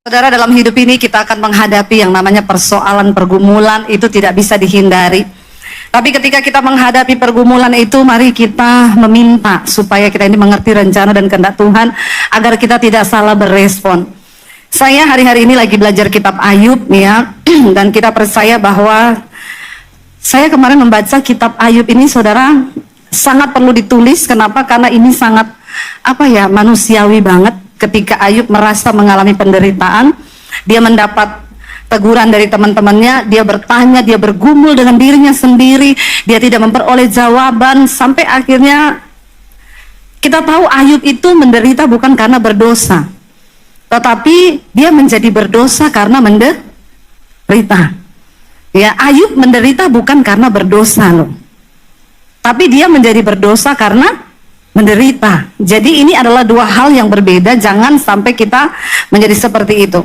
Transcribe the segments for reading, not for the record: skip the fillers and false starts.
Saudara, dalam hidup ini kita akan menghadapi yang namanya persoalan pergumulan, itu tidak bisa dihindari. Tapi ketika kita menghadapi pergumulan itu, mari kita meminta supaya kita ini mengerti rencana dan kehendak Tuhan agar kita tidak salah berespon. Saya hari-hari ini lagi belajar kitab Ayub ya, dan kita percaya bahwa saya kemarin membaca kitab Ayub ini, saudara, sangat perlu ditulis. Kenapa? Karena ini sangat manusiawi banget. Ketika Ayub merasa mengalami penderitaan, dia mendapat teguran dari teman-temannya, dia bertanya, dia bergumul dengan dirinya sendiri, dia tidak memperoleh jawaban, sampai akhirnya kita tahu Ayub itu menderita bukan karena berdosa, tetapi dia menjadi berdosa karena menderita. Ya, Ayub menderita bukan karena berdosa loh, tapi dia menjadi berdosa karena menderita. Jadi ini adalah dua hal yang berbeda. Jangan sampai kita menjadi seperti itu.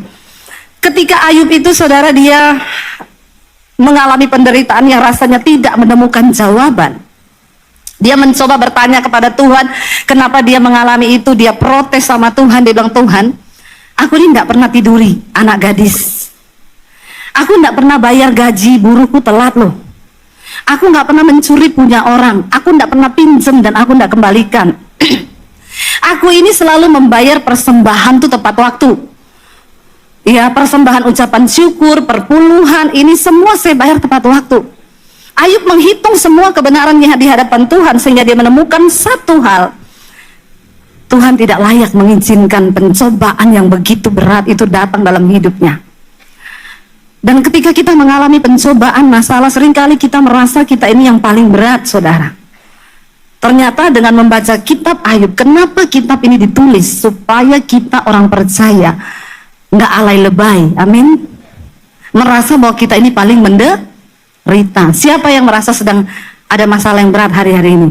Ketika Ayub itu, saudara, dia mengalami penderitaan yang rasanya tidak menemukan jawaban. Dia mencoba bertanya kepada Tuhan, kenapa dia mengalami itu. Dia protes sama Tuhan. Dia bilang, Tuhan, aku ini tidak pernah tiduri anak gadis. Aku tidak pernah bayar gaji buruhku telat loh. Aku nggak pernah mencuri punya orang, aku nggak pernah pinjam dan aku nggak kembalikan. Aku ini selalu membayar persembahan tuh tepat waktu. Ya, persembahan ucapan syukur, perpuluhan, ini semua saya bayar tepat waktu. Ayub menghitung semua kebenarannya di hadapan Tuhan sehingga dia menemukan satu hal. Tuhan tidak layak mengizinkan pencobaan yang begitu berat itu datang dalam hidupnya. Dan ketika kita mengalami pencobaan, masalah, seringkali kita merasa kita ini yang paling berat, saudara. Ternyata dengan membaca kitab Ayub, kenapa kitab ini ditulis? Supaya kita orang percaya nggak alay lebay, amin. Merasa bahwa kita ini paling menderita. Siapa yang merasa sedang ada masalah yang berat hari-hari ini?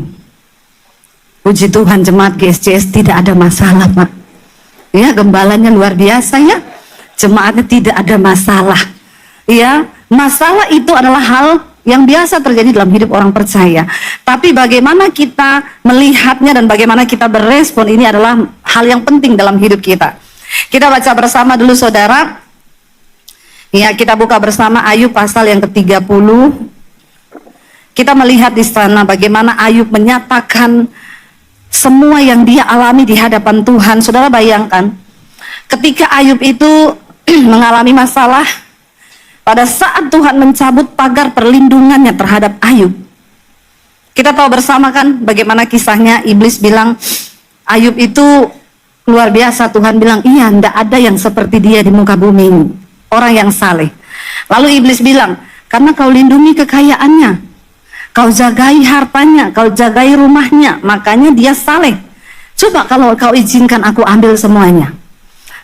Puji Tuhan, jemaat GSCS tidak ada masalah, Pak. Ya, gembalanya luar biasa ya. Jemaatnya tidak ada masalah. Ya, masalah itu adalah hal yang biasa terjadi dalam hidup orang percaya. Tapi bagaimana kita melihatnya dan bagaimana kita berespon, ini adalah hal yang penting dalam hidup kita. Kita baca bersama dulu, saudara. Ya, kita buka bersama Ayub pasal yang ke-30. Kita melihat di sana bagaimana Ayub menyatakan semua yang dia alami di hadapan Tuhan. Saudara bayangkan, ketika Ayub itu mengalami masalah, pada saat Tuhan mencabut pagar perlindungannya terhadap Ayub, kita tahu bersama kan bagaimana kisahnya. Iblis bilang, Ayub itu luar biasa. Tuhan bilang, iya, tidak ada yang seperti dia di muka bumi ini, orang yang saleh. Lalu iblis bilang, karena kau lindungi kekayaannya, kau jagai hartanya, kau jagai rumahnya, makanya dia saleh. Coba kalau kau izinkan aku ambil semuanya.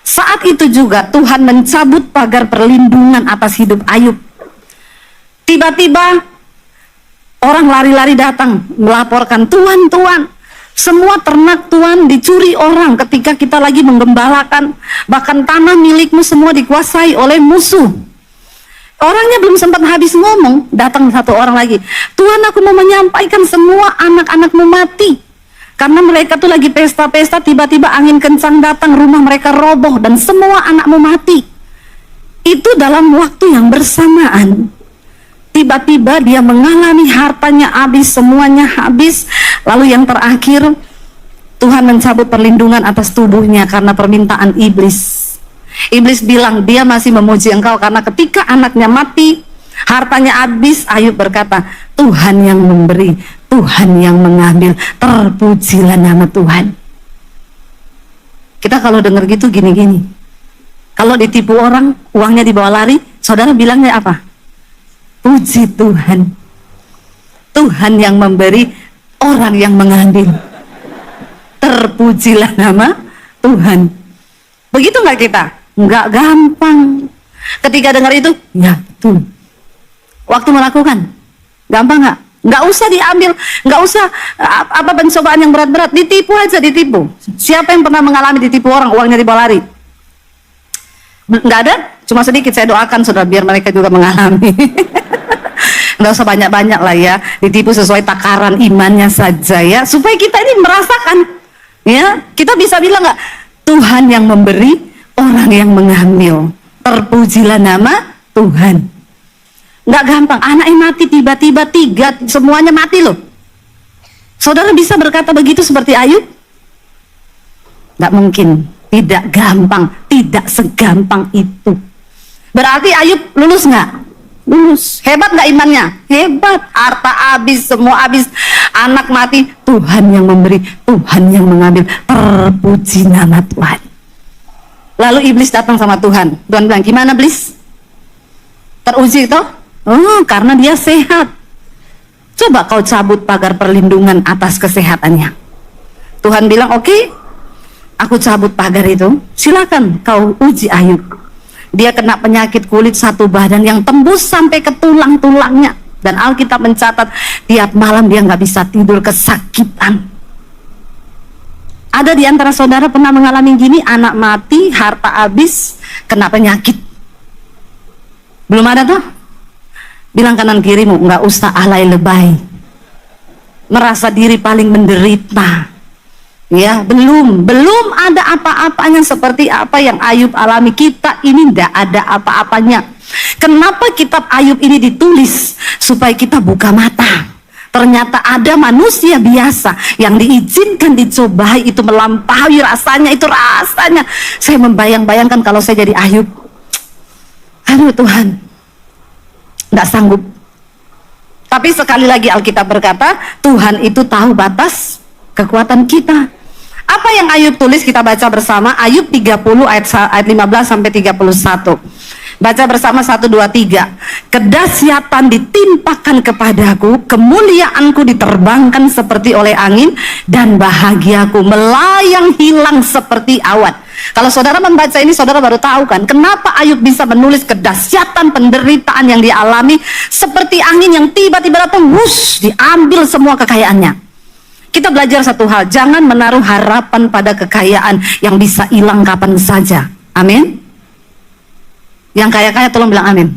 Saat itu juga Tuhan mencabut pagar perlindungan atas hidup Ayub. Tiba-tiba orang lari-lari datang melaporkan, Tuhan, semua ternak Tuhan dicuri orang ketika kita lagi menggembalakan. Bahkan tanah milikmu semua dikuasai oleh musuh. Orangnya belum sempat habis ngomong, datang satu orang lagi, Tuhan, aku mau menyampaikan semua anak-anakmu mati. Karena mereka tuh lagi pesta-pesta, tiba-tiba angin kencang datang, rumah mereka roboh dan semua anakmu mati. Itu dalam waktu yang bersamaan. Tiba-tiba dia mengalami hartanya habis, semuanya habis. Lalu yang terakhir, Tuhan mencabut perlindungan atas tubuhnya karena permintaan iblis. Iblis bilang, dia masih memuji engkau karena ketika anaknya mati, hartanya habis. Ayub berkata, Tuhan yang memberi, Tuhan yang mengambil, terpujilah nama Tuhan. Kita kalau dengar gitu gini-gini, kalau ditipu orang, uangnya dibawa lari, saudara bilangnya apa? Puji Tuhan. Tuhan yang memberi, orang yang mengambil, terpujilah nama Tuhan. Begitu nggak kita? Nggak gampang. Ketika dengar itu, ya tuh. Waktu melakukan, gampang nggak? Nggak usah diambil, nggak usah pencobaan yang berat-berat, ditipu aja, ditipu. Siapa yang pernah mengalami ditipu orang, uangnya dibawa lari? Nggak ada, cuma sedikit. Saya doakan saudara biar mereka juga mengalami. Nggak usah banyak-banyak lah ya, ditipu sesuai takaran imannya saja ya, supaya kita ini merasakan. Ya, kita bisa bilang nggak, Tuhan yang memberi, orang yang mengambil. Terpujilah nama Tuhan. Nggak gampang, anaknya mati tiba-tiba 3, semuanya mati loh. Saudara bisa berkata begitu seperti Ayub? Nggak mungkin, tidak gampang, tidak segampang itu. Berarti Ayub lulus nggak? Lulus. Hebat nggak imannya? Hebat. Harta habis, semua habis, anak mati, Tuhan yang memberi, Tuhan yang mengambil. Terpuji nama Tuhan. Lalu iblis datang sama Tuhan. Tuhan bilang, gimana iblis? Teruji toh? Oh, karena dia sehat. Coba kau cabut pagar perlindungan atas kesehatannya. Tuhan bilang, oke, aku cabut pagar itu. Silakan kau uji Ayub. Dia kena penyakit kulit satu badan yang tembus sampai ke tulang-tulangnya. Dan Alkitab mencatat tiap malam dia nggak bisa tidur, kesakitan. Ada di antara saudara pernah mengalami gini, anak mati, harta habis, kena penyakit? Belum ada tuh? Bilang kanan kirimu, nggak usah alay lebay, merasa diri paling menderita. Ya, belum ada apa-apanya seperti apa yang Ayub alami. Kita ini nggak ada apa-apanya. Kenapa kitab Ayub ini ditulis? Supaya kita buka mata. Ternyata ada manusia biasa yang diizinkan dicobai, itu melampaui rasanya, itu rasanya. Saya membayang-bayangkan kalau saya jadi Ayub. Aduh Tuhan, nggak sanggup. Tapi sekali lagi Alkitab berkata, Tuhan itu tahu batas kekuatan kita. Apa yang Ayub tulis kita baca bersama, Ayub 30 ayat 15 sampai 31. Baca bersama 1, 2, 3. Kedahsyatan ditimpakan kepadaku, kemuliaanku diterbangkan seperti oleh angin, dan bahagiaku melayang hilang seperti awan. Kalau saudara membaca ini, saudara baru tahu kan, kenapa Ayub bisa menulis kedahsyatan penderitaan yang dialami seperti angin yang tiba-tiba datang, wush, diambil semua kekayaannya. Kita belajar satu hal, jangan menaruh harapan pada kekayaan yang bisa hilang kapan saja. Amin. Yang kaya-kaya tolong bilang amin.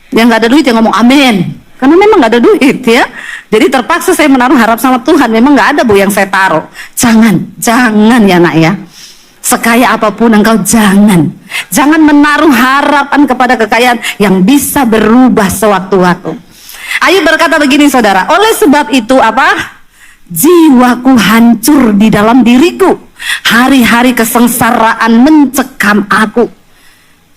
Yang nggak ada duit yang ngomong amin, karena memang nggak ada duit ya. Jadi terpaksa saya menaruh harap sama Tuhan. Memang nggak ada bu yang saya taruh. Jangan ya nak ya. Sekaya apapun engkau jangan menaruh harapan kepada kekayaan yang bisa berubah sewaktu-waktu. Ayub berkata begini saudara, oleh sebab itu apa? Jiwaku hancur di dalam diriku. Hari-hari kesengsaraan mencekam aku.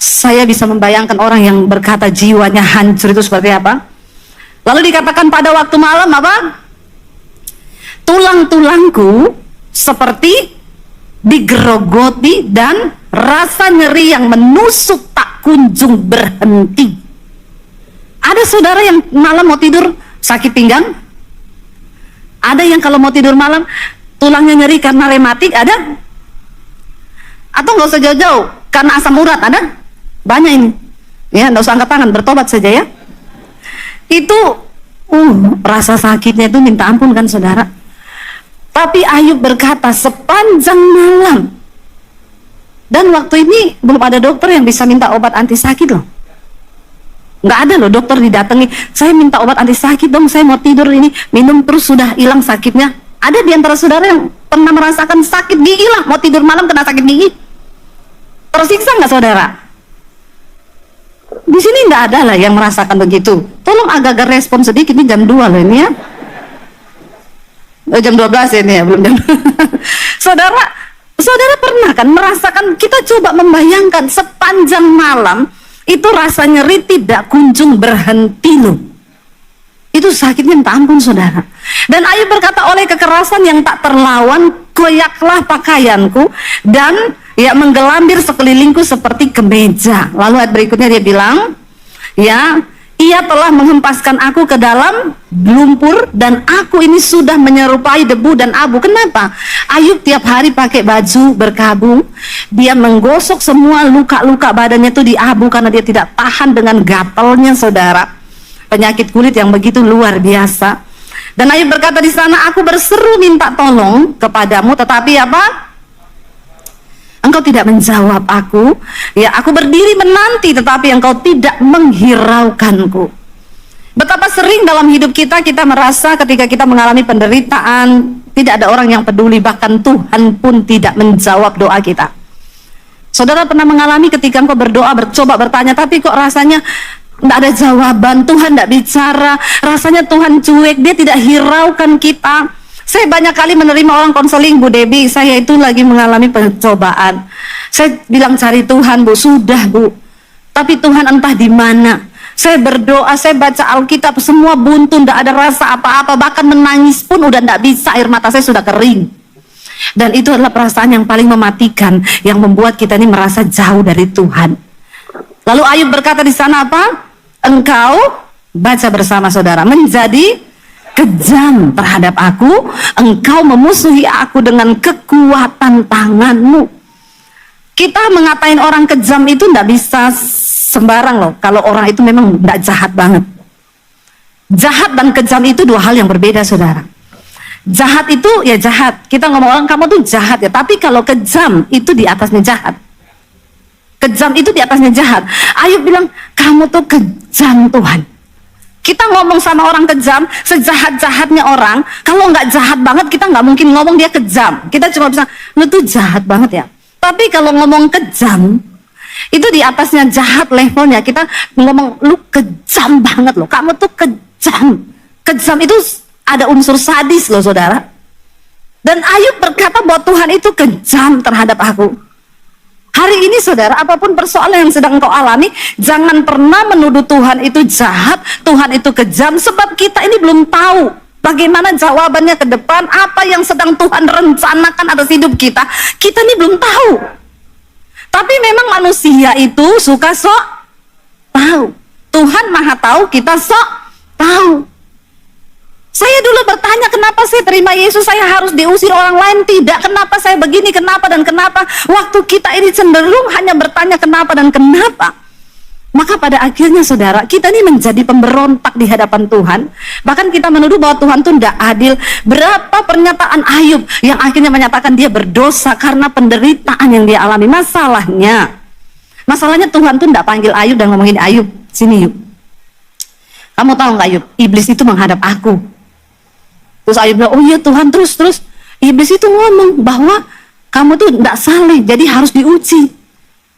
Saya bisa membayangkan orang yang berkata jiwanya hancur itu seperti apa. Lalu dikatakan pada waktu malam apa? Tulang-tulangku seperti digerogoti dan rasa nyeri yang menusuk tak kunjung berhenti. Ada saudara yang malam mau tidur sakit pinggang? Ada yang kalau mau tidur malam tulangnya nyeri karena rematik? Ada? Atau nggak usah jauh-jauh karena asam urat? Ada? Banyak ini ya, nggak usah angkat tangan, bertobat saja ya. Itu rasa sakitnya itu minta ampun kan saudara. Tapi Ayub berkata sepanjang malam, dan waktu ini belum ada dokter yang bisa minta obat anti sakit loh. Nggak ada loh dokter didatangi, saya minta obat anti sakit dong, saya mau tidur ini, minum terus sudah hilang sakitnya. Ada di antara saudara yang pernah merasakan sakit gigi lah, mau tidur malam kena sakit gigi? Tersiksa nggak saudara? Di sini nggak ada lah yang merasakan begitu. Tolong agak-agak respon sedikit, ini jam 2 loh ini ya. Jam 12 ini ya, belum jam. Saudara pernah kan merasakan, kita coba membayangkan sepanjang malam itu rasa nyeri tidak kunjung berhenti loh. Itu sakitnya minta ampun saudara. Dan Ayub berkata, oleh kekerasan yang tak terlawan, koyaklah pakaianku dan ya menggelambir sekelilingku seperti kemeja. Lalu ayat berikutnya dia bilang, ya, ia telah menghempaskan aku ke dalam lumpur dan aku ini sudah menyerupai debu dan abu. Kenapa? Ayub tiap hari pakai baju berkabung, dia menggosok semua luka-luka badannya itu di abu karena dia tidak tahan dengan gatalnya saudara. Penyakit kulit yang begitu luar biasa. Dan Ayub berkata di sana, aku berseru minta tolong kepadamu, tetapi apa? Engkau tidak menjawab aku. Ya, aku berdiri menanti, tetapi engkau tidak menghiraukanku. Betapa sering dalam hidup kita merasa ketika kita mengalami penderitaan, tidak ada orang yang peduli, bahkan Tuhan pun tidak menjawab doa kita. Saudara pernah mengalami ketika engkau berdoa, coba bertanya, tapi kok rasanya tidak ada jawaban, Tuhan tidak bicara, rasanya Tuhan cuek, dia tidak hiraukan kita. Saya banyak kali menerima orang konseling, Bu Debbie, saya itu lagi mengalami pencobaan. Saya bilang cari Tuhan, Bu, sudah Bu. Tapi Tuhan entah di mana. Saya berdoa, saya baca Alkitab, semua buntu, tidak ada rasa apa-apa, bahkan menangis pun udah tidak bisa, air mata saya sudah kering. Dan itu adalah perasaan yang paling mematikan, yang membuat kita ini merasa jauh dari Tuhan. Lalu Ayub berkata di sana apa? Engkau, baca bersama saudara, menjadi kejam terhadap aku, engkau memusuhi aku dengan kekuatan tanganmu. Kita mengatain orang kejam itu tidak bisa sembarang loh, kalau orang itu memang tidak jahat banget. Jahat dan kejam itu dua hal yang berbeda, saudara. Jahat itu ya jahat, kita ngomong orang kamu tuh jahat ya, tapi kalau kejam itu di atasnya jahat. Kejam itu di atasnya jahat. Ayub bilang, kamu tuh kejam Tuhan. Kita ngomong sama orang kejam, sejahat-jahatnya orang, kalau nggak jahat banget kita nggak mungkin ngomong dia kejam. Kita cuma bisa, lu tuh jahat banget ya. Tapi kalau ngomong kejam, itu di atasnya jahat levelnya. Kita ngomong, lu kejam banget loh, kamu tuh kejam. Kejam itu ada unsur sadis loh, saudara. Dan Ayub berkata bahwa Tuhan itu kejam terhadap aku. Hari ini saudara, apapun persoalan yang sedang engkau alami, jangan pernah menuduh Tuhan itu jahat, Tuhan itu kejam, sebab kita ini belum tahu bagaimana jawabannya ke depan, apa yang sedang Tuhan rencanakan atas hidup kita ini belum tahu. Tapi memang manusia itu suka sok tahu. Tuhan maha tahu, kita sok tahu. Saya dulu bertanya, kenapa saya terima Yesus, saya harus diusir orang lain? Tidak, kenapa saya begini, kenapa dan kenapa? Waktu kita ini cenderung hanya bertanya kenapa dan kenapa. Maka pada akhirnya saudara, kita ini menjadi pemberontak di hadapan Tuhan. Bahkan kita menuduh bahwa Tuhan itu tidak adil. Berapa pernyataan Ayub yang akhirnya menyatakan dia berdosa karena penderitaan yang dia alami. Masalahnya Tuhan itu tidak panggil Ayub dan ngomongin, Ayub, sini yuk. Kamu tahu nggak Ayub, iblis itu menghadap aku. Terus Ayub bilang, oh iya Tuhan, terus iblis itu ngomong bahwa kamu tuh tidak saleh, jadi harus diuji.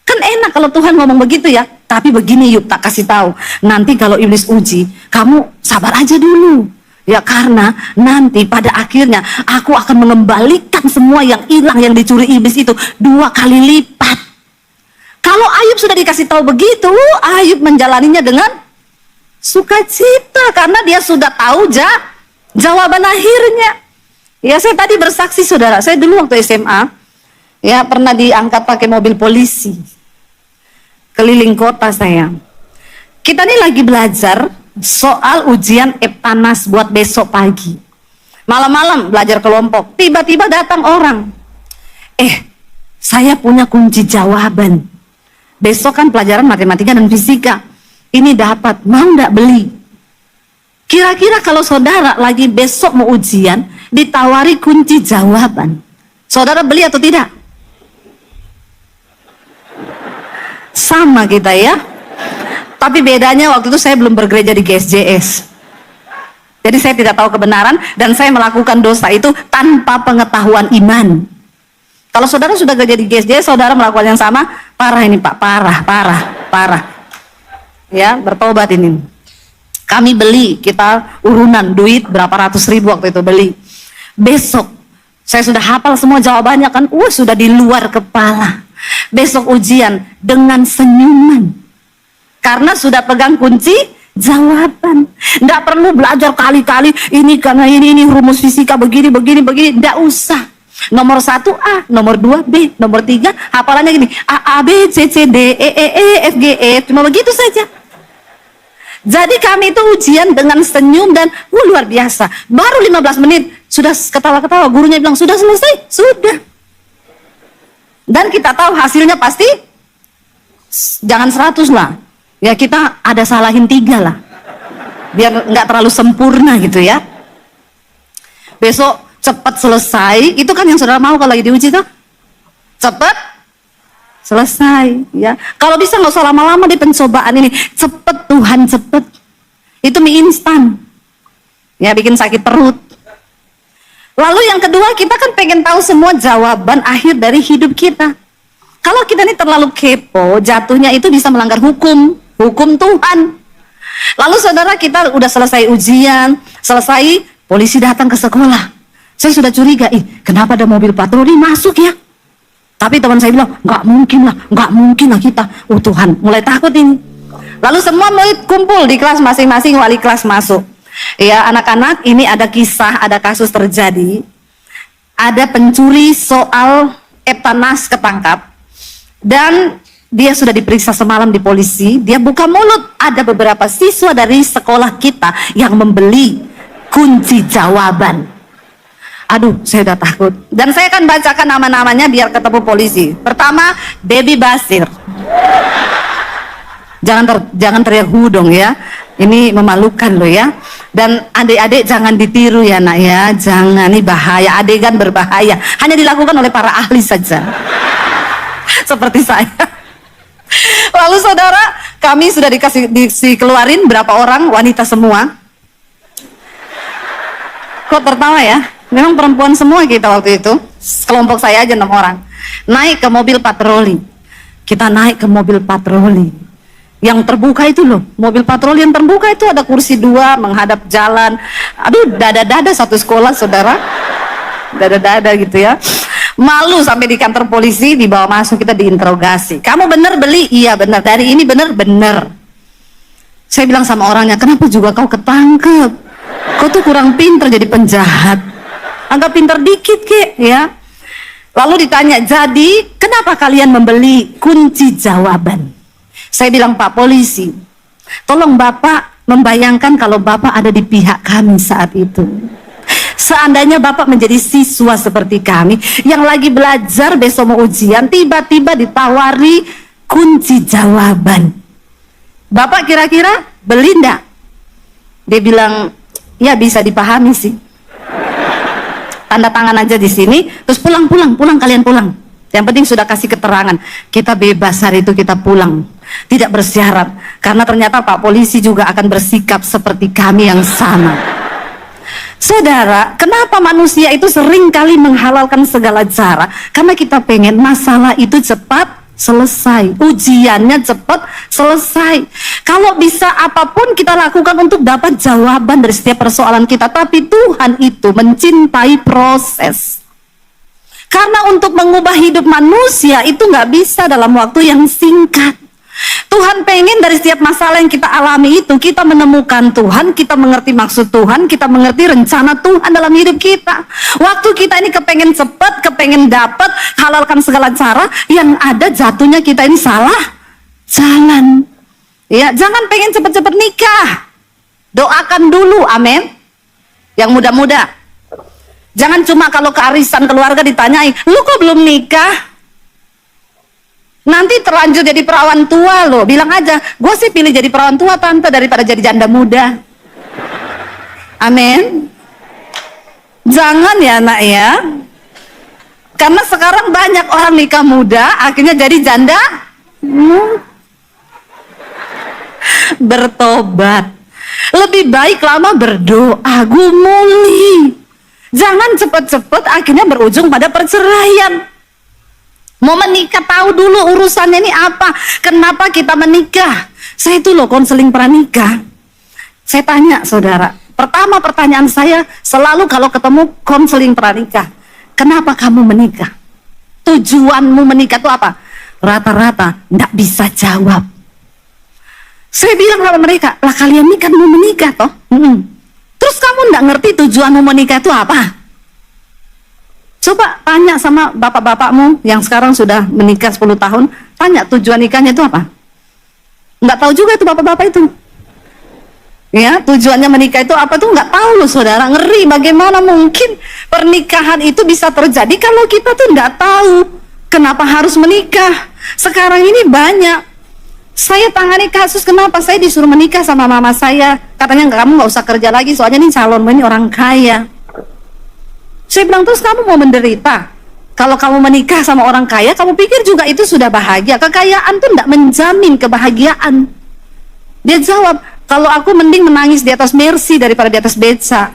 Kan enak kalau Tuhan ngomong begitu ya. Tapi begini Ayub, tak kasih tahu, nanti kalau iblis uji, kamu sabar aja dulu. Ya karena nanti pada akhirnya aku akan mengembalikan semua yang hilang, yang dicuri iblis itu 2 kali lipat. Kalau Ayub sudah dikasih tahu begitu, Ayub menjalaninya dengan sukacita karena dia sudah tahu jawaban akhirnya. Ya saya tadi bersaksi saudara, saya dulu waktu SMA ya pernah diangkat pakai mobil polisi keliling kota saya. Kita nih lagi belajar soal ujian Eptanas buat besok pagi. Malam-malam belajar kelompok, tiba-tiba datang orang. Saya punya kunci jawaban. Besok kan pelajaran matematika dan fisika. Ini dapat, mau nggak beli? Kira-kira kalau saudara lagi besok mau ujian, ditawari kunci jawaban, saudara beli atau tidak? Sama kita ya. Tapi bedanya waktu itu saya belum bergereja di GSJS. Jadi saya tidak tahu kebenaran dan saya melakukan dosa itu tanpa pengetahuan iman. Kalau saudara sudah gereja di GSJS, saudara melakukan yang sama, parah ini Pak, parah. Ya, bertobat ini. Kami beli, kita urunan duit berapa ratus ribu waktu itu beli. Besok saya sudah hafal semua jawabannya kan, sudah di luar kepala. Besok ujian dengan senyuman karena sudah pegang kunci jawaban. Nggak perlu belajar kali-kali ini karena ini rumus fisika begini, nggak usah. Nomor 1 A, nomor 2 B, nomor 3 hafalannya gini, A B C C D E F G E, cuma begitu saja. Jadi kami itu ujian dengan senyum dan luar biasa. Baru 15 menit sudah ketawa-ketawa, gurunya bilang sudah selesai, sudah. Dan kita tahu hasilnya pasti jangan 100 lah. Ya kita ada salahin 3 lah. Biar nggak terlalu sempurna gitu ya. Besok cepat selesai, itu kan yang saudara mau kalau lagi diuji tuh. Cepat selesai ya. Kalau bisa nggak usah lama-lama di pencobaan ini, cepet Tuhan, cepet. Itu mie instan ya, bikin sakit perut. Lalu yang kedua, kita kan pengen tahu semua jawaban akhir dari hidup kita. Kalau kita ini terlalu kepo, jatuhnya itu bisa melanggar hukum Tuhan. Lalu saudara, kita udah selesai ujian, selesai, polisi datang ke sekolah. Saya sudah curiga, kenapa ada mobil patroli masuk ya? Tapi teman saya bilang, nggak mungkin lah kita. Oh Tuhan, mulai takut ini. Lalu semua murid kumpul di kelas masing-masing, wali kelas masuk. Ya anak-anak, ini ada kisah, ada kasus terjadi. Ada pencuri soal Eptanas ketangkap. Dan dia sudah diperiksa semalam di polisi. Dia buka mulut. Ada beberapa siswa dari sekolah kita yang membeli kunci jawaban. Aduh, saya udah takut. Dan saya akan bacakan nama-namanya biar ketemu polisi. Pertama, Baby Basir. Jangan teriak hu dong ya. Ini memalukan loh ya. Dan adik-adik jangan ditiru ya nak ya. Jangan, ini bahaya. Adegan berbahaya. Hanya dilakukan oleh para ahli saja. Seperti saya. Lalu saudara, kami sudah dikeluarin berapa orang, wanita semua. Kok tertawa ya? Memang perempuan semua kita waktu itu. Kelompok saya aja 6 orang. Naik ke mobil patroli. Kita naik ke mobil patroli. Yang terbuka itu loh. Mobil patroli yang terbuka itu ada kursi 2 menghadap jalan. Aduh, dada-dada satu sekolah saudara. Dada-dada gitu ya. Malu sampai di kantor polisi, dibawa masuk, kita diinterogasi. Kamu bener beli? Iya bener. Dari ini bener. Saya bilang sama orangnya, kenapa juga kau ketangkep? Kau tuh kurang pinter jadi penjahat. Agak pinter dikit kek ya. Lalu ditanya, jadi kenapa kalian membeli kunci jawaban? Saya bilang, Pak polisi, tolong Bapak membayangkan kalau Bapak ada di pihak kami saat itu. Seandainya Bapak menjadi siswa seperti kami yang lagi belajar, besok mau ujian, tiba-tiba ditawari kunci jawaban. Bapak kira-kira beli enggak? Dia bilang, ya bisa dipahami sih. Tanda tangan aja di sini, terus pulang kalian pulang. Yang penting sudah kasih keterangan. Kita bebas hari itu, kita pulang. Tidak bersyarat. Karena ternyata Pak polisi juga akan bersikap seperti kami yang sama. Saudara, kenapa manusia itu sering kali menghalalkan segala cara? Karena kita pengen masalah itu cepat selesai, ujiannya cepat selesai. Kalau bisa apapun kita lakukan untuk dapat jawaban dari setiap persoalan kita. Tapi Tuhan itu mencintai proses. Karena untuk mengubah hidup manusia itu nggak bisa dalam waktu yang singkat. Tuhan pengen dari setiap masalah yang kita alami itu, kita menemukan Tuhan, kita mengerti maksud Tuhan, kita mengerti rencana Tuhan dalam hidup kita. Waktu kita ini kepengen cepat, kepengen dapat, halalkan segala cara, yang ada jatuhnya kita ini salah jalan. Ya, jangan pengen cepat-cepat nikah. Doakan dulu, amin. Yang muda-muda. Jangan cuma kalau kearisan keluarga ditanyai, lu kok belum nikah? Nanti terlanjur jadi perawan tua loh. Bilang aja, gue sih pilih jadi perawan tua tante daripada jadi janda muda. Amin. Jangan ya nak ya. Karena sekarang banyak orang nikah muda akhirnya jadi janda. Bertobat. Lebih baik lama berdoa, gumuli. Jangan cepet-cepet akhirnya berujung pada perceraian. Mau menikah tahu dulu urusannya ini apa. Kenapa kita menikah? Saya itu loh konseling pranikah. Saya tanya saudara. Pertama pertanyaan saya selalu kalau ketemu konseling pranikah. Kenapa kamu menikah? Tujuanmu menikah itu apa? Rata-rata nggak bisa jawab. Saya bilang sama mereka, lah kalian ini kan mau menikah toh? Terus kamu nggak ngerti tujuanmu menikah itu apa? Coba tanya sama bapak-bapakmu yang sekarang sudah menikah 10 tahun, tanya tujuan nikahnya itu apa? Nggak tahu juga itu bapak-bapak itu. Ya, tujuannya menikah itu apa tuh nggak tahu loh saudara. Ngeri, bagaimana mungkin pernikahan itu bisa terjadi kalau kita tuh nggak tahu kenapa harus menikah. Sekarang ini banyak. Saya tangani kasus kenapa saya disuruh menikah sama mama saya. Katanya kamu nggak usah kerja lagi soalnya nih calonmu ini orang kaya. Saya bilang, terus kamu mau menderita? Kalau kamu menikah sama orang kaya, kamu pikir juga itu sudah bahagia? Kekayaan tuh tidak menjamin kebahagiaan. Dia jawab, kalau aku mending menangis di atas Mercy daripada di atas beca.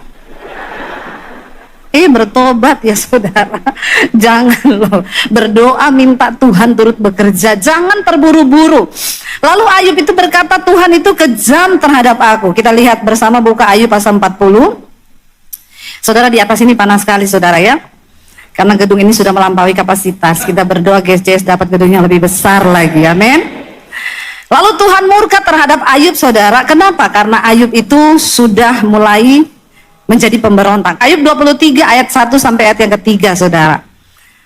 bertobat ya saudara. Jangan loh, berdoa minta Tuhan turut bekerja, jangan terburu-buru. Lalu Ayub itu berkata, Tuhan itu kejam terhadap aku. Kita lihat bersama, buka Ayub pasal 40. Saudara, di atas ini panas sekali saudara ya, karena gedung ini sudah melampaui kapasitas. Kita berdoa GSJS dapat gedung yang lebih besar lagi, amin. Lalu Tuhan murka terhadap Ayub saudara. Kenapa? Karena Ayub itu sudah mulai menjadi pemberontak. Ayub 23 ayat 1 sampai ayat yang ketiga saudara.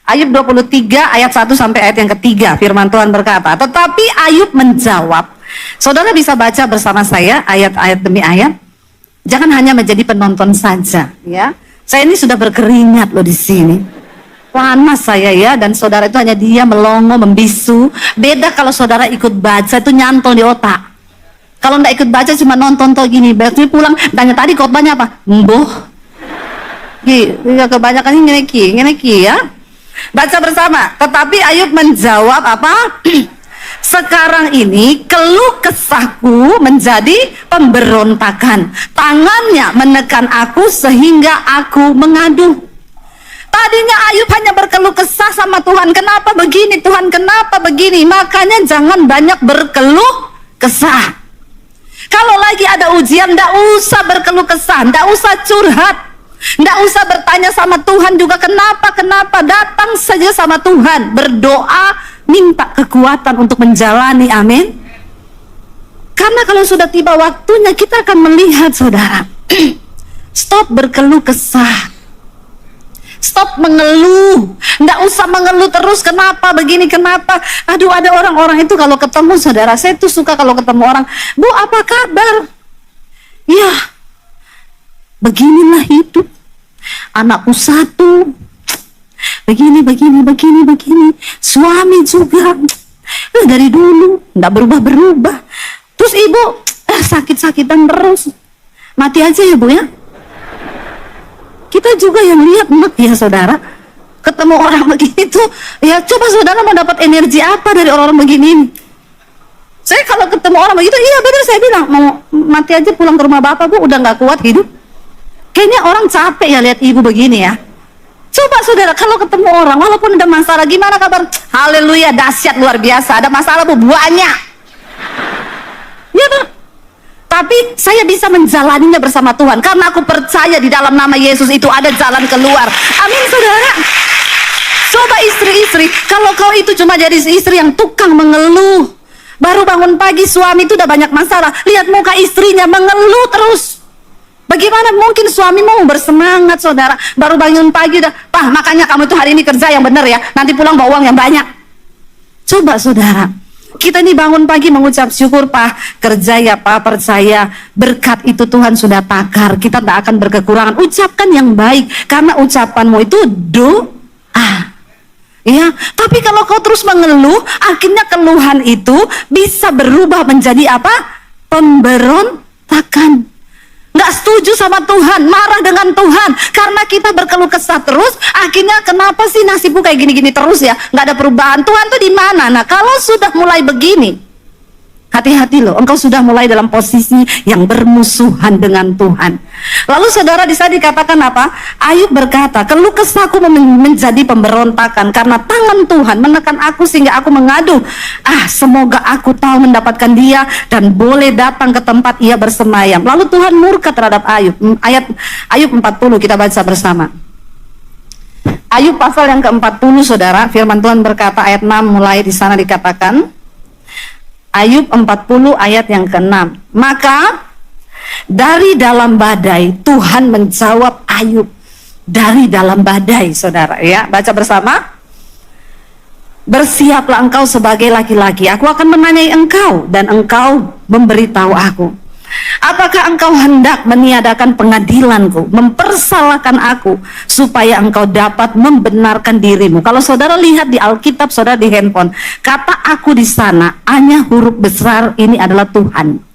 Ayub 23 ayat 1 sampai ayat yang ketiga, firman Tuhan berkata, tetapi Ayub menjawab. Saudara bisa baca bersama saya ayat-ayat demi ayat. Jangan hanya menjadi penonton saja ya. Saya ini sudah berkeringat loh di sini. Panas saya ya, dan saudara itu hanya dia melongo, membisu. Beda kalau saudara ikut baca, itu nyantol di otak. Kalau nggak ikut baca cuma nonton toh gini, berarti pulang tanya tadi khotbahnya apa? Mboh. Kebanyakan ini ngene ya. Baca bersama. Tetapi Ayub menjawab apa? Sekarang ini keluh kesahku menjadi pemberontakan. Tangannya menekan aku sehingga aku mengadu. Tadinya Ayub hanya berkeluh kesah sama Tuhan. Kenapa begini Tuhan? Kenapa begini? Makanya jangan banyak berkeluh kesah. Kalau lagi ada ujian, ndak usah berkeluh kesah, ndak usah curhat, ndak usah bertanya sama Tuhan juga kenapa. Datang saja sama Tuhan, berdoa, minta kekuatan untuk menjalani, amin. Karena kalau sudah tiba waktunya, kita akan melihat saudara. Stop berkeluh kesah. Stop mengeluh. Nggak usah mengeluh terus, kenapa begini, kenapa. Aduh, ada orang-orang itu kalau ketemu saudara, saya tuh suka kalau ketemu orang, Bu apa kabar? Ya, beginilah hidup. Anakku satu, begini. Suami juga dari dulu nggak berubah. Terus ibu sakit-sakitan terus. Mati aja ya Bu ya. Kita juga yang lihat ya saudara, ketemu orang begini tuh, ya coba saudara mau dapat energi apa dari orang-orang begini? Saya kalau ketemu orang begitu, iya benar saya bilang, mau mati aja pulang ke rumah bapak Bu, udah nggak kuat hidup. Kayaknya orang capek ya lihat ibu begini ya. Coba saudara kalau ketemu orang, walaupun ada masalah, gimana kabar? Haleluya, dahsyat luar biasa. Ada masalah Bu, banyak. Ya Pak. Tapi saya bisa menjalaninya bersama Tuhan karena aku percaya di dalam nama Yesus itu ada jalan keluar. Amin saudara. Coba istri-istri, kalau kau itu cuma jadi istri yang tukang mengeluh, baru bangun pagi suami itu udah banyak masalah, lihat muka istrinya mengeluh terus. Bagaimana mungkin suami mau bersemangat saudara? Baru bangun pagi udah, Pak makanya kamu itu hari ini kerja yang benar ya, nanti pulang bawa uang yang banyak. Coba saudara, kita ini bangun pagi mengucap syukur, Pak, kerja ya Pak, percaya berkat itu Tuhan sudah takar, kita tidak akan berkekurangan. Ucapkan yang baik, karena ucapanmu itu doa. Ya, tapi kalau kau terus mengeluh, akhirnya keluhan itu bisa berubah menjadi apa? Pemberontakan. Nggak setuju sama Tuhan, marah dengan Tuhan karena kita berkeluh kesah terus. Akhirnya kenapa sih nasibku kayak gini-gini terus ya, nggak ada perubahan. Tuhan tuh di mana? Nah kalau sudah mulai begini, hati-hati loh, engkau sudah mulai dalam posisi yang bermusuhan dengan Tuhan. Lalu saudara di sana dikatakan apa? Ayub berkata, keluh kesahku menjadi pemberontakan karena tangan Tuhan menekan aku sehingga aku mengadu. Semoga aku tahu mendapatkan dia dan boleh datang ke tempat ia bersemayam. Lalu Tuhan murka terhadap Ayub. Ayub 40 kita baca bersama. Ayub pasal yang ke-40 saudara, firman Tuhan berkata ayat 6 mulai di sana dikatakan. Ayub 40 ayat yang ke-6. Maka dari dalam badai Tuhan menjawab Ayub. Dari dalam badai saudara ya, baca bersama. Bersiaplah engkau sebagai laki-laki, aku akan menanyai engkau dan engkau memberitahu aku. Apakah engkau hendak meniadakan pengadilanku, mempersalahkan aku supaya engkau dapat membenarkan dirimu? Kalau saudara lihat di Alkitab, saudara di handphone, kata aku di sana hanya huruf besar, ini adalah Tuhan.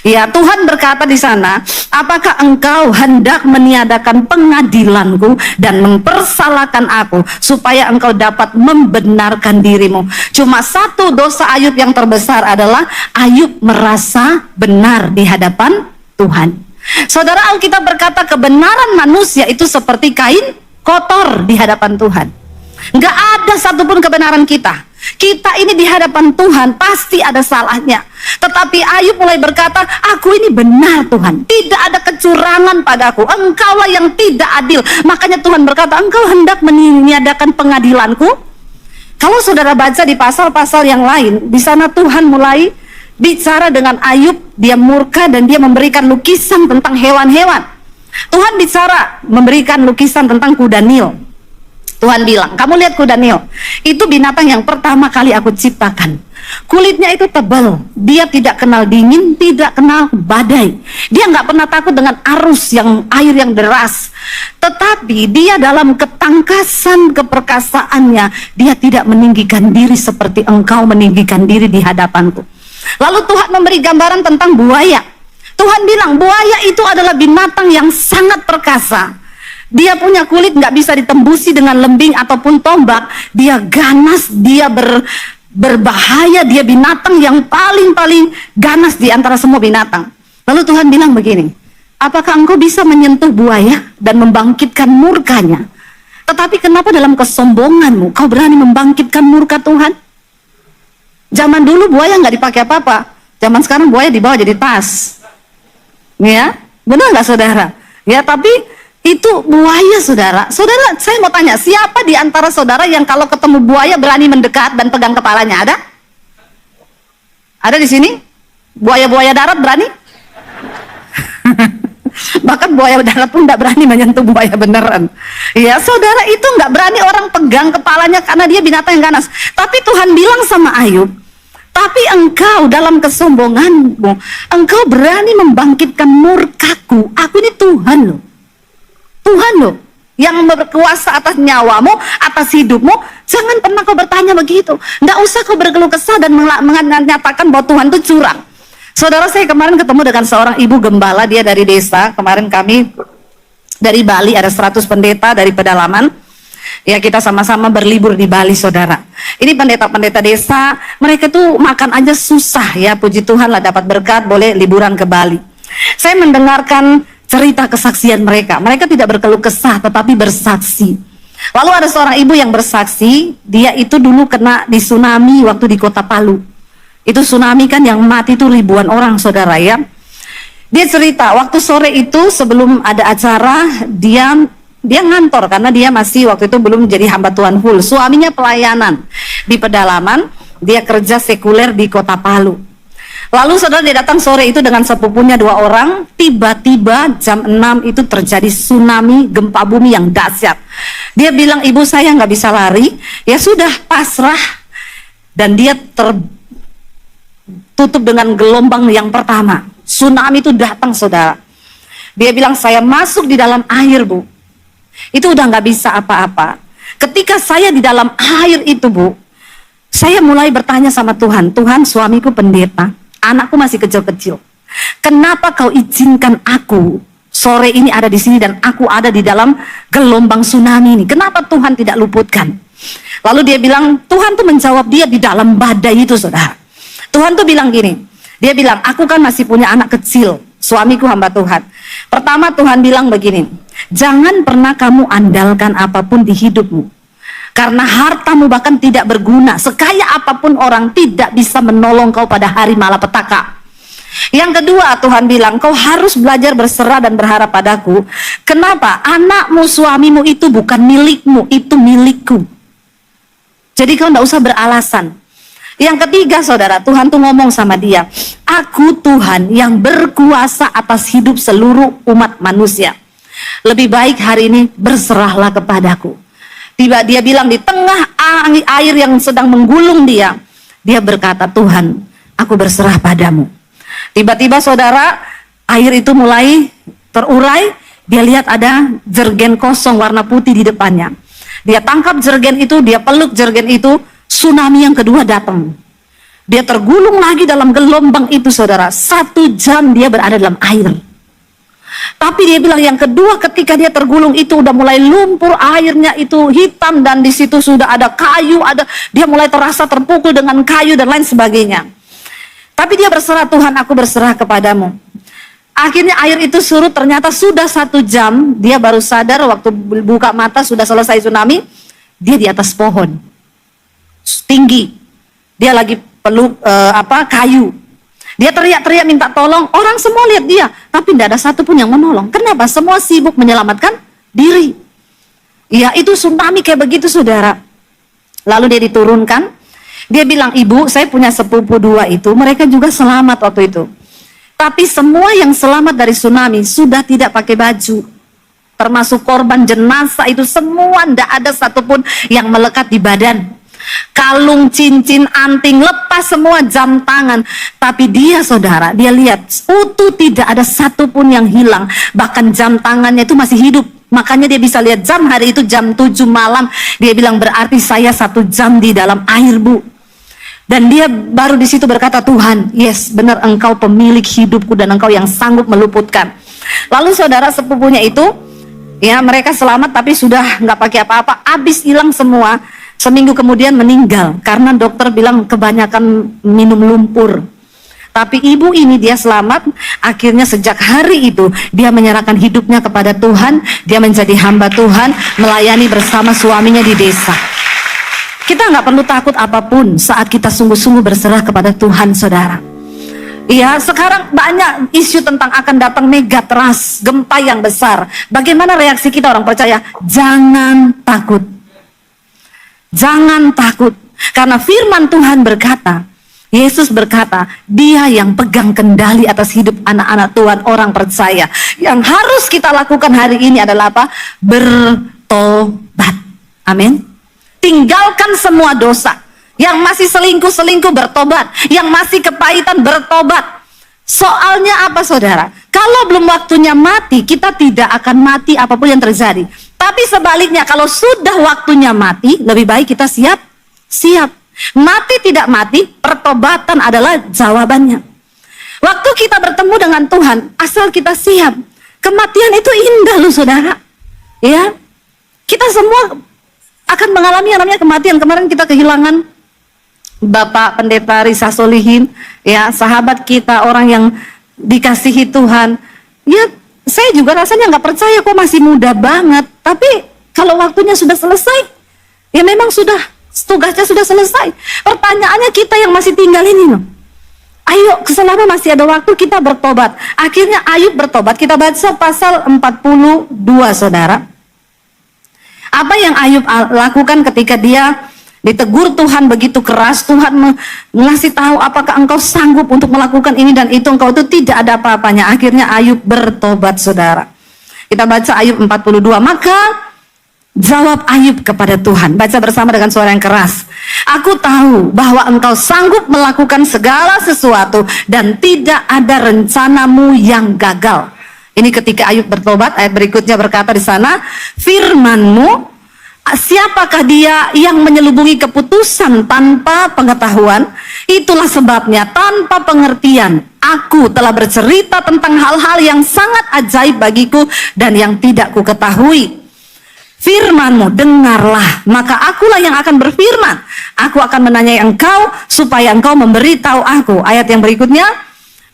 Ya, Tuhan berkata di sana, apakah engkau hendak meniadakan pengadilanku dan mempersalahkan aku supaya engkau dapat membenarkan dirimu? Cuma satu dosa Ayub yang terbesar adalah Ayub merasa benar di hadapan Tuhan. Saudara, Alkitab berkata kebenaran manusia itu seperti kain kotor di hadapan Tuhan. Nggak ada satupun kebenaran kita. Kita ini di hadapan Tuhan pasti ada salahnya. Tetapi Ayub mulai berkata, aku ini benar Tuhan, tidak ada kecurangan padaku, engkaulah yang tidak adil. Makanya Tuhan berkata, engkau hendak meniadakan pengadilanku. Kalau saudara baca di pasal-pasal yang lain, di sana Tuhan mulai bicara dengan Ayub, dia murka dan dia memberikan lukisan tentang hewan-hewan. Tuhan bicara memberikan lukisan tentang kuda Nil. Tuhan bilang, kamu lihat kuda Nil, itu binatang yang pertama kali aku ciptakan. Kulitnya itu tebal, dia tidak kenal dingin, tidak kenal badai. Dia nggak pernah takut dengan arus air yang deras. Tetapi dia dalam ketangkasan keperkasaannya, dia tidak meninggikan diri seperti engkau meninggikan diri di hadapanku. Lalu Tuhan memberi gambaran tentang buaya. Tuhan bilang, buaya itu adalah binatang yang sangat perkasa. Dia punya kulit nggak bisa ditembusi dengan lembing ataupun tombak. Dia ganas, dia berbahaya, dia binatang yang paling ganas di antara semua binatang. Lalu Tuhan bilang begini, apakah engkau bisa menyentuh buaya dan membangkitkan murkanya? Tetapi kenapa dalam kesombonganmu kau berani membangkitkan murka Tuhan? Zaman dulu buaya nggak dipakai apa-apa. Zaman sekarang buaya dibawa jadi tas. Ya, benar nggak saudara? Ya, tapi itu buaya saudara. Saudara, saya mau tanya, siapa di antara saudara yang kalau ketemu buaya berani mendekat dan pegang kepalanya? Ada? Ada di sini? Buaya-buaya darat berani? Bahkan buaya darat pun tidak berani menyentuh buaya beneran. Ya saudara, itu nggak berani orang pegang kepalanya karena dia binatang yang ganas. Tapi Tuhan bilang sama Ayub, tapi engkau dalam kesombonganmu, engkau berani membangkitkan murkaku. Aku ini Tuhan loh. Tuhan loh, yang berkuasa atas nyawamu, atas hidupmu. Jangan pernah kau bertanya begitu. Nggak usah kau berkeluh kesah dan menyatakan bahwa Tuhan itu curang. Saudara, saya kemarin ketemu dengan seorang ibu gembala, dia dari desa. Kemarin kami dari Bali, ada 100 pendeta dari pedalaman. Ya, kita sama-sama berlibur di Bali, saudara. Ini pendeta-pendeta desa, mereka tuh makan aja susah ya. Puji Tuhan lah dapat berkat, boleh liburan ke Bali. Saya mendengarkan cerita kesaksian mereka. Mereka tidak berkeluh kesah tetapi bersaksi. Lalu ada seorang ibu yang bersaksi, dia itu dulu kena di tsunami waktu di Kota Palu. Itu tsunami kan yang mati itu ribuan orang, saudara ya. Dia cerita waktu sore itu sebelum ada acara, dia ngantor karena dia masih waktu itu belum jadi hamba Tuhan full. Suaminya pelayanan di pedalaman, dia kerja sekuler di Kota Palu. Lalu saudara, dia datang sore itu dengan sepupunya 2 orang. Tiba-tiba jam 6 itu terjadi tsunami, gempa bumi yang dahsyat. Dia bilang, ibu saya nggak bisa lari. Ya sudah, pasrah. Dan dia tertutup dengan gelombang yang pertama. Tsunami itu datang, saudara. Dia bilang, saya masuk di dalam air, bu. Itu udah nggak bisa apa-apa. Ketika saya di dalam air itu, bu, saya mulai bertanya sama Tuhan. Tuhan, suamiku pendeta, anakku masih kecil-kecil. Kenapa kau izinkan aku sore ini ada di sini dan aku ada di dalam gelombang tsunami ini? Kenapa Tuhan tidak luputkan? Lalu dia bilang, Tuhan tuh menjawab dia di dalam badai itu, saudara. Tuhan tuh bilang gini, dia bilang, aku kan masih punya anak kecil, suamiku hamba Tuhan. Pertama Tuhan bilang begini, jangan pernah kamu andalkan apapun di hidupmu. Karena hartamu bahkan tidak berguna. Sekaya apapun orang tidak bisa menolong kau pada hari malapetaka. Yang kedua, Tuhan bilang, kau harus belajar berserah dan berharap padaku. Kenapa? Anakmu, suamimu itu bukan milikmu, itu milikku. Jadi kau tidak usah beralasan. Yang ketiga, saudara, Tuhan tuh ngomong sama dia, aku Tuhan yang berkuasa atas hidup seluruh umat manusia. Lebih baik hari ini berserahlah kepadaku. Tiba dia bilang di tengah air yang sedang menggulung dia berkata, Tuhan, aku berserah padamu. Tiba-tiba saudara, air itu mulai terurai, dia lihat ada jergen kosong warna putih di depannya. Dia tangkap jergen itu, dia peluk jergen itu, tsunami yang kedua datang. Dia tergulung lagi dalam gelombang itu, saudara. 1 jam dia berada dalam air. Tapi dia bilang yang kedua, ketika dia tergulung itu udah mulai lumpur, airnya itu hitam dan di situ sudah ada kayu, dia mulai terasa terpukul dengan kayu dan lain sebagainya. Tapi dia berserah, Tuhan, aku berserah kepadamu. Akhirnya air itu surut, ternyata sudah 1 jam, dia baru sadar waktu buka mata sudah selesai tsunami, dia di atas pohon, tinggi, dia lagi peluk kayu, dia teriak-teriak minta tolong, orang semua lihat dia, tapi tidak ada satupun yang menolong. Kenapa? Semua sibuk menyelamatkan diri. Ya, itu tsunami kayak begitu, saudara. Lalu dia diturunkan, dia bilang, ibu, saya punya sepupu 2 itu, mereka juga selamat waktu itu. Tapi semua yang selamat dari tsunami sudah tidak pakai baju. Termasuk korban jenazah itu semua, tidak ada satupun yang melekat di badan. Kalung, cincin, anting, lepas semua, jam tangan. Tapi dia, saudara, dia lihat utuh, tidak ada satupun yang hilang. Bahkan jam tangannya itu masih hidup. Makanya dia bisa lihat jam hari itu jam 7 malam. Dia bilang, berarti saya 1 jam di dalam air, Bu. Dan dia baru di situ berkata, Tuhan, yes, benar, engkau pemilik hidupku dan engkau yang sanggup meluputkan. Lalu saudara sepupunya itu, ya mereka selamat tapi sudah nggak pakai apa-apa, habis hilang semua. Seminggu kemudian meninggal karena dokter bilang kebanyakan minum lumpur. Tapi ibu ini dia selamat. Akhirnya sejak hari itu dia menyerahkan hidupnya kepada Tuhan. Dia menjadi hamba Tuhan, melayani bersama suaminya di desa. Kita nggak perlu takut apapun saat kita sungguh-sungguh berserah kepada Tuhan, saudara. Iya, sekarang banyak isu tentang akan datang megatrust, gempa yang besar. Bagaimana reaksi kita orang percaya? Jangan takut. Jangan takut. Karena firman Tuhan berkata, Yesus berkata, dia yang pegang kendali atas hidup anak-anak Tuhan, orang percaya. Yang harus kita lakukan hari ini adalah apa? Bertobat. Amin. Tinggalkan semua dosa. Yang masih selingkuh-selingkuh bertobat. Yang masih kepahitan bertobat. Soalnya apa, saudara? Kalau belum waktunya mati, kita tidak akan mati apapun yang terjadi. Tapi sebaliknya, kalau sudah waktunya mati, lebih baik kita siap. Mati tidak mati, pertobatan adalah jawabannya. Waktu kita bertemu dengan Tuhan, asal kita siap. Kematian itu indah loh, saudara. Ya, kita semua akan mengalami yang namanya kematian. Kemarin kita kehilangan Bapak Pendeta Risa Solihin, ya, sahabat kita, orang yang dikasihi Tuhan. Ya, saya juga rasanya nggak percaya kok masih muda banget. Tapi kalau waktunya sudah selesai, ya memang sudah tugasnya sudah selesai. Pertanyaannya kita yang masih tinggal ini loh. Ayo, selama masih ada waktu kita bertobat. Akhirnya Ayub bertobat. Kita baca pasal 42, saudara. Apa yang Ayub lakukan ketika dia ditegur Tuhan begitu keras, Tuhan mengasih tahu apakah engkau sanggup untuk melakukan ini dan itu, engkau itu tidak ada apa-apanya. Akhirnya Ayub bertobat, saudara. Kita baca Ayub 42, maka jawab Ayub kepada Tuhan. Baca bersama dengan suara yang keras. Aku tahu bahwa engkau sanggup melakukan segala sesuatu dan tidak ada rencanamu yang gagal. Ini ketika Ayub bertobat. Ayat berikutnya berkata di sana, firman-Mu, siapakah dia yang menyelubungi keputusan tanpa pengetahuan? Itulah sebabnya tanpa pengertian aku telah bercerita tentang hal-hal yang sangat ajaib bagiku dan yang tidak ku ketahui. Firman-Mu, dengarlah, maka akulah yang akan berfirman. Aku akan menanyai engkau supaya engkau memberitahu aku. Ayat yang berikutnya,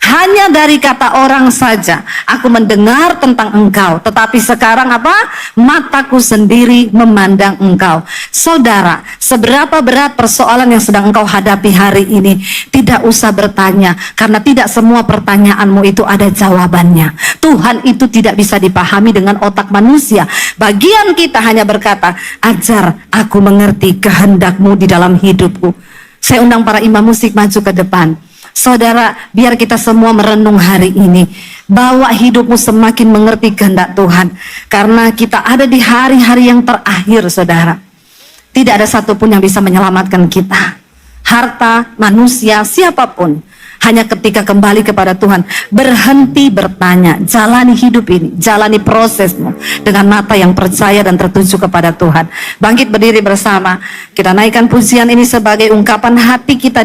hanya dari kata orang saja aku mendengar tentang engkau, tetapi sekarang apa? Mataku sendiri memandang engkau. Saudara, seberapa berat persoalan yang sedang engkau hadapi hari ini, tidak usah bertanya, karena tidak semua pertanyaanmu itu ada jawabannya. Tuhan itu tidak bisa dipahami dengan otak manusia. Bagian kita hanya berkata, ajar aku mengerti kehendak-Mu di dalam hidupku. Saya undang para imam musik maju ke depan. Saudara, biar kita semua merenung hari ini, bawa hidupmu semakin mengerti kehendak Tuhan. Karena kita ada di hari-hari yang terakhir, saudara. Tidak ada satupun yang bisa menyelamatkan kita. Harta, manusia, siapapun. Hanya ketika kembali kepada Tuhan, berhenti bertanya, jalani hidup ini, jalani prosesmu dengan mata yang percaya dan tertuju kepada Tuhan. Bangkit berdiri bersama, kita naikkan pujian ini sebagai ungkapan hati kita.